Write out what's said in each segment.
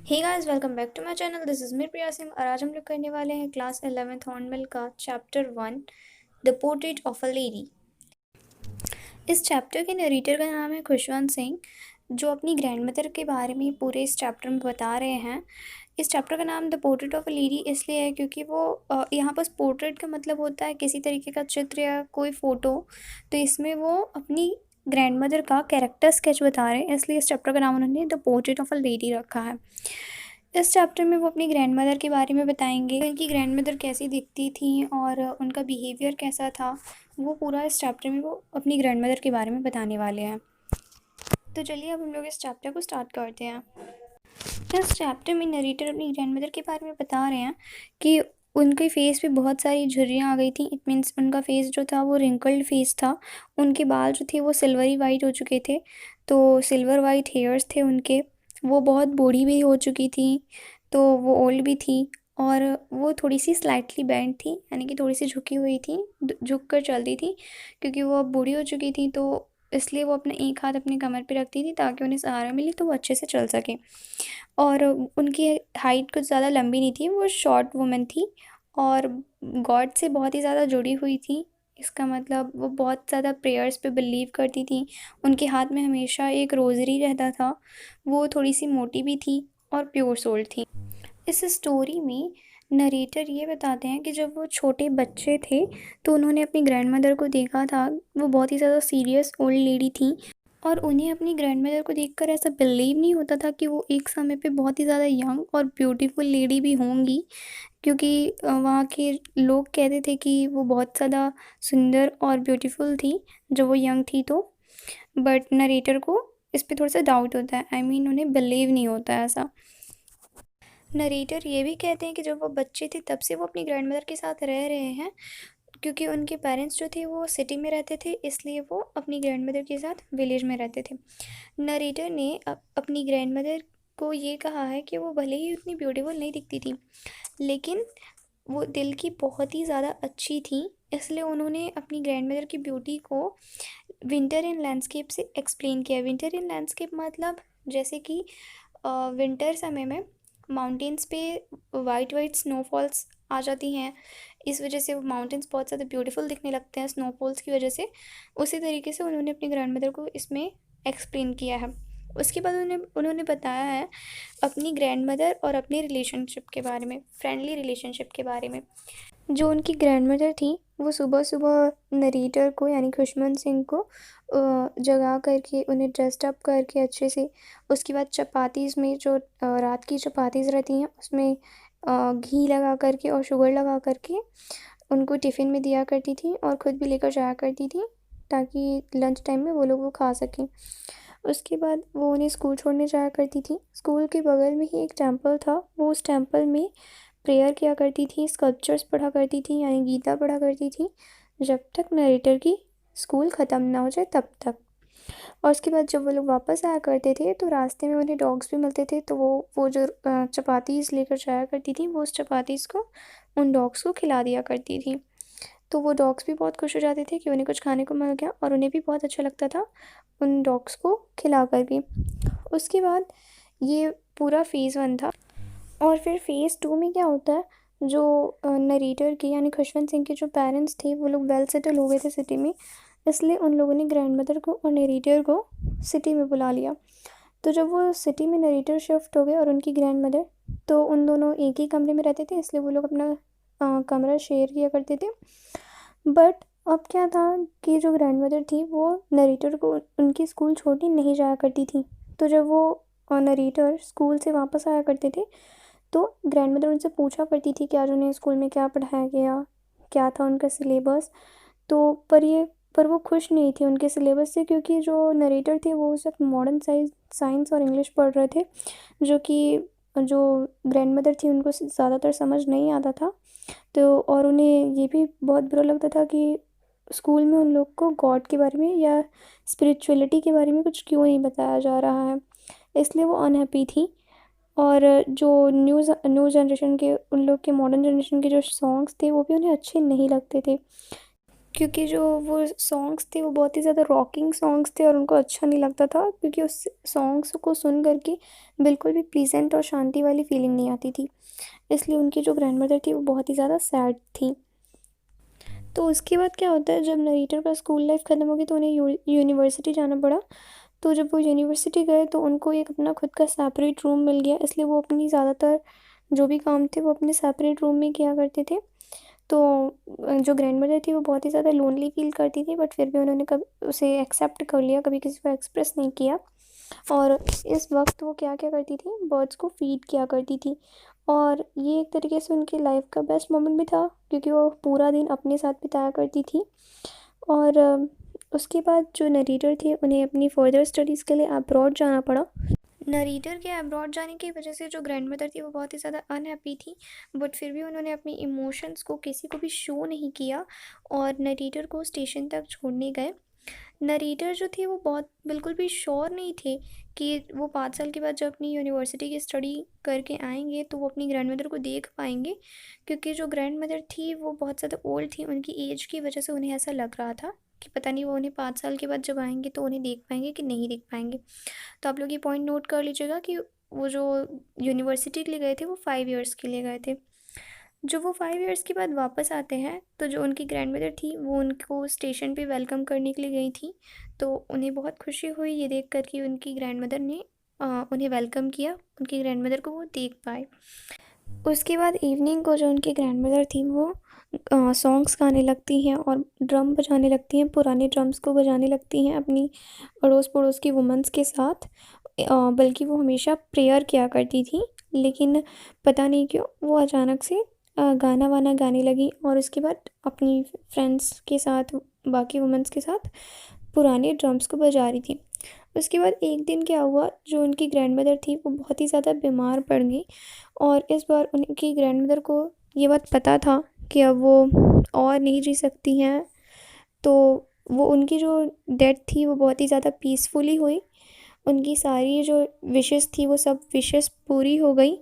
Hey guys, welcome back to my channel. This is me Priya Singh और आज हम लोग करने वाले हैं क्लास 11th हॉर्नबिल का chapter 1 the portrait of a lady. इस चैप्टर के नरेटर का नाम है खुशवंत सिंह, जो अपनी ग्रैंडमदर के बारे में पूरे इस चैप्टर में बता रहे हैं। इस चैप्टर का नाम the portrait of a lady इसलिए है क्योंकि वो यहाँ पर पोर्ट्रेट का मतलब होता है किसी तरीके का चित्र या कोई फ़ोटो। तो इसमें वो अपनी ग्रैंडमदर का कैरेक्टर स्केच बता रहे हैं, इसलिए इस चैप्टर का नाम उन्होंने the portrait of a lady रखा है। इस चैप्टर में वो अपनी ग्रैंडमदर के बारे में बताएंगे, उनकी ग्रैंडमदर कैसी दिखती थी और उनका बिहेवियर कैसा था। वो पूरा इस चैप्टर में वो अपनी ग्रैंडमदर के बारे में बताने वाले हैं। तो चलिए अब हम लोग इस चैप्टर को स्टार्ट करते हैं। इस चैप्टर में नरेटर अपनी ग्रैंडमदर के बारे में बता रहे हैं कि उनके फेस पे बहुत सारी झुर्रियाँ आ गई थी। इट मीन्स उनका फेस जो था वो रिंकल्ड फेस था। उनके बाल जो थे वो सिल्वरी वाइट हो चुके थे, तो सिल्वर वाइट हेयर्स थे उनके। वो बहुत बूढ़ी भी हो चुकी थी, तो वो ओल्ड भी थी और वो थोड़ी सी स्लाइटली बेंड थी, यानी कि थोड़ी सी झुकी हुई थी, झुक कर चलती थी क्योंकि वो अब बूढ़ी हो चुकी थी। तो इसलिए वो अपना एक हाथ अपने कमर पे रखती थी ताकि उन्हें सहारा मिले तो वो अच्छे से चल सके। और उनकी हाइट कुछ ज़्यादा लंबी नहीं थी, वो शॉर्ट वुमन थी और गॉड से बहुत ही ज़्यादा जुड़ी हुई थी। इसका मतलब वो बहुत ज़्यादा प्रेयर्स पे बिलीव करती थी। उनके हाथ में हमेशा एक रोज़री रहता था। वो थोड़ी सी मोटी भी थी और प्योर सोल थी। इस स्टोरी में नरेटर ये बताते हैं कि जब वो छोटे बच्चे थे तो उन्होंने अपनी ग्रैंडमदर को देखा था। वो बहुत ही ज़्यादा सीरियस ओल्ड लेडी थी और उन्हें अपनी ग्रैंडमदर को देखकर ऐसा बिलीव नहीं होता था कि वो एक समय पे बहुत ही ज़्यादा यंग और ब्यूटीफुल लेडी भी होंगी, क्योंकि वहाँ के लोग कहते थे कि वो बहुत ज़्यादा सुंदर और ब्यूटीफुल थी जब वो यंग थी। तो बट नरेटर को इस पे थोड़ा सा डाउट होता है, I mean उन्हें बिलीव नहीं होता है ऐसा। नरेटर ये भी कहते हैं कि जब वो बच्चे थे तब से वो अपनी ग्रैंडमदर के साथ रह रहे हैं, क्योंकि उनके पेरेंट्स जो थे वो सिटी में रहते थे, इसलिए वो अपनी ग्रैंडमदर के साथ विलेज में रहते थे। नरेटर ने अपनी ग्रैंडमदर को ये कहा है कि वो भले ही उतनी ब्यूटीफुल नहीं दिखती थी, लेकिन वो दिल की बहुत ही ज़्यादा अच्छी थी। इसलिए उन्होंने अपनी ग्रैंडमदर की ब्यूटी को विंटर इन लैंडस्केप से एक्सप्लेन किया। विंटर इन लैंडस्केप मतलब जैसे कि विंटर समय में माउंटेन्स पे वाइट वाइट स्नोफॉल्स आ जाती हैं, इस वजह से वो माउंटेन्स बहुत ज़्यादा ब्यूटीफुल दिखने लगते हैं स्नोफॉल्स की वजह से। उसी तरीके से उन्होंने अपनी ग्रैंडमदर को इसमें एक्सप्लेन किया है। उसके बाद उन्होंने बताया है अपनी ग्रैंडमदर और अपनी रिलेशनशिप के बारे में, फ्रेंडली रिलेशनशिप के बारे में। जो उनकी ग्रैंडमदर थी वो सुबह सुबह नरेटर को यानी खुशवंत सिंह को जगा करके उन्हें ड्रेस्ड अप करके अच्छे से, उसके बाद चपातीज़ में जो रात की चपातीज़ रहती हैं उसमें घी लगा करके और शुगर लगा करके उनको टिफ़िन में दिया करती थी और ख़ुद भी लेकर जाया करती थी ताकि लंच टाइम में वो लोग वो खा सकें। उसके बाद वो उन्हें स्कूल छोड़ने जाया करती थी। स्कूल के बगल में ही एक टेंपल था, वो उस टेंपल में प्रेयर किया करती थी, स्कल्पचर्स पढ़ा करती थी यानी गीता पढ़ा करती थी, जब तक नरेटर की स्कूल ख़त्म ना हो जाए तब तक। और उसके बाद जब वो लोग वापस आया करते थे तो रास्ते में उन्हें डॉग्स भी मिलते थे, तो वो जो चपातीज़ लेकर जाया करती थी वो उस चपातीज़ को उन डॉग्स को खिला दिया करती थी। तो वो डॉग्स भी बहुत खुश हो जाते थे कि उन्हें कुछ खाने को मिल गया और उन्हें भी बहुत अच्छा लगता था उन डॉग्स को खिला कर भी। उसके बाद ये पूरा फ़ेज़ 1 था और फिर फ़ेज़ 2 में क्या होता है, जो नरेटर के यानी खुशवंत सिंह के जो पेरेंट्स थे वो लोग वेल सेटल हो गए थे सिटी में, इसलिए उन लोगों ने ग्रैंडमदर को और नरेटर को सिटी में बुला लिया। तो जब वो सिटी में नरेटर शिफ्ट हो गए और उनकी ग्रैंडमदर, तो उन दोनों एक ही कमरे में रहते थे, इसलिए वो लोग अपना कमरा शेयर किया करते थे। बट अब क्या था कि जो ग्रैंडमदर थी वो नरेटर को उनकी स्कूल छोड़ने नहीं जाया करती थी। तो जब वो नरेटर स्कूल से वापस आया करते थे तो ग्रैंडमदर उनसे पूछा करती थी कि आज उन्हें स्कूल में क्या पढ़ाया गया, क्या था उनका सिलेबस। तो पर वो खुश नहीं थी उनके सिलेबस से, क्योंकि जो नरेटर थे वो उस वक्त मॉडर्न साइंस और इंग्लिश पढ़ रहे थे, जो कि जो ग्रैंडमदर थी उनको ज़्यादातर समझ नहीं आता था। तो और उन्हें ये भी बहुत बुरा लगता था कि स्कूल में उन लोग को गॉड के बारे में या स्पिरिचुअलिटी के बारे में कुछ क्यों नहीं बताया जा रहा है, इसलिए वो अनहैप्पी थी। और जो न्यू जनरेशन के उन लोग के मॉडर्न जनरेशन के जो सॉन्ग्स थे वो भी उन्हें अच्छे नहीं लगते थे। क्योंकि जो वो सॉन्ग्स थे वो बहुत ही ज़्यादा रॉकिंग सॉन्ग्स थे और उनको अच्छा नहीं लगता था, क्योंकि उस सॉन्ग्स को सुन कर के बिल्कुल भी प्लीजेंट और शांति वाली फीलिंग नहीं आती थी। इसलिए उनकी जो ग्रैंडमदर थी वो बहुत ही ज़्यादा सैड थी। तो उसके बाद क्या होता है, जब नरेटर का स्कूल लाइफ ख़त्म हो गई तो उन्हें यूनिवर्सिटी जाना पड़ा। तो जब वो यूनिवर्सिटी गए तो उनको एक अपना खुद का सेपरेट रूम मिल गया, इसलिए वो अपनी ज़्यादातर जो भी काम थे वो अपने सेपरेट रूम में किया करते थे। तो जो ग्रैंडमदर थी वो बहुत ही ज़्यादा लोनली फ़ील करती थी, बट फिर भी उन्होंने कभी उसे एक्सेप्ट कर लिया, कभी किसी को एक्सप्रेस नहीं किया। और इस वक्त वो क्या क्या करती थी, बर्ड्स को फीड किया करती थी। और ये एक तरीके से उनकी लाइफ का बेस्ट मोमेंट भी था, क्योंकि वो पूरा दिन अपने साथ बिताया करती थी। और उसके बाद जो नरेटर थे उन्हें अपनी फर्दर स्टडीज़ के लिए अब्रॉड जाना पड़ा। नरेटर के अब्रॉड जाने की वजह से जो ग्रैंडमदर थी वो बहुत ही ज़्यादा अनहैप्पी थी, बट फिर भी उन्होंने अपनी इमोशंस को किसी को भी शो नहीं किया और नरेटर को स्टेशन तक छोड़ने गए। नरेटर जो थे वो बहुत बिल्कुल भी श्योर नहीं थे कि वो 5 साल के बाद जब अपनी यूनिवर्सिटी की स्टडी करके आएंगे तो वो अपनी ग्रैंडमदर को देख पाएंगे, क्योंकि जो ग्रैंडमदर थी वो बहुत ज़्यादा ओल्ड थी। उनकी एज की वजह से उन्हें ऐसा लग रहा था कि पता नहीं वो उन्हें 5 साल के बाद जब आएंगे तो उन्हें देख पाएंगे कि नहीं देख पाएंगे। तो आप लोग ये पॉइंट नोट कर लीजिएगा कि वो जो यूनिवर्सिटी के लिए गए थे वो 5 ईयर्स के लिए गए थे। जब वो 5 ईयर्स के बाद वापस आते हैं तो जो उनकी ग्रैंडमदर थी वो उनको स्टेशन पे वेलकम करने के लिए गई थी। तो उन्हें बहुत खुशी हुई ये देख कर कि उनकी ग्रैंडमदर ने उन्हें वेलकम किया, उनकी ग्रैंडमदर को वो देख पाए। उसके बाद इवनिंग को जो उनकी ग्रैंडमदर थी वो सॉन्ग्स गाने लगती हैं और ड्रम बजाने लगती हैं, पुराने ड्रम्स को बजाने लगती हैं अपनी अड़ोस पड़ोस की वुमेंस के साथ। बल्कि वो हमेशा प्रेयर किया करती थी, लेकिन पता नहीं क्यों वो अचानक से गाना वाना गाने लगी और उसके बाद अपनी फ्रेंड्स के साथ, बाकी वुमेंस के साथ पुराने ड्रम्स को बजा रही थी। उसके बाद एक दिन क्या हुआ, जो उनकी ग्रैंडमदर थी वो बहुत ही ज़्यादा बीमार पड़ गई और इस बार उनकी ग्रैंडमदर को ये बात पता था कि अब वो और नहीं जी सकती हैं। तो वो उनकी जो डेथ थी वो बहुत ही ज़्यादा पीसफुली हुई। उनकी सारी जो विशेस थी वो सब विशेस पूरी हो गई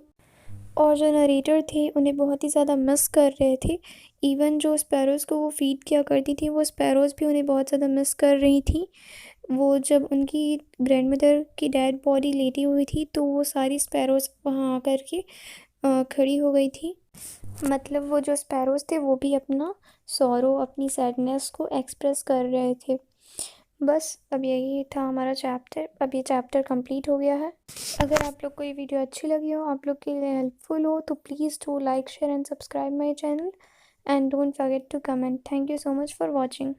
और जो नरेटर थे उन्हें बहुत ही ज़्यादा मिस कर रहे थे। इवन जो स्पैरोज़ को वो फीड किया करती थी वो स्पैरोज़ भी उन्हें बहुत ज़्यादा मिस कर रही थी। वो जब उनकी ग्रैंडमदर की डेड बॉडी लेटी हुई थी तो वो सारी स्पैरोज़ वहाँ आकर के खड़ी हो गई थी। मतलब वो जो स्पैरोज़ थे वो भी अपना सॉरो, अपनी सैडनेस को एक्सप्रेस कर रहे थे। बस अब यही था हमारा चैप्टर। अब ये चैप्टर कंप्लीट हो गया है। अगर आप लोग को ये वीडियो अच्छी लगी हो, आप लोग के लिए हेल्पफुल हो, तो please do like, share and subscribe my channel and don't forget to comment. Thank you so much for watching.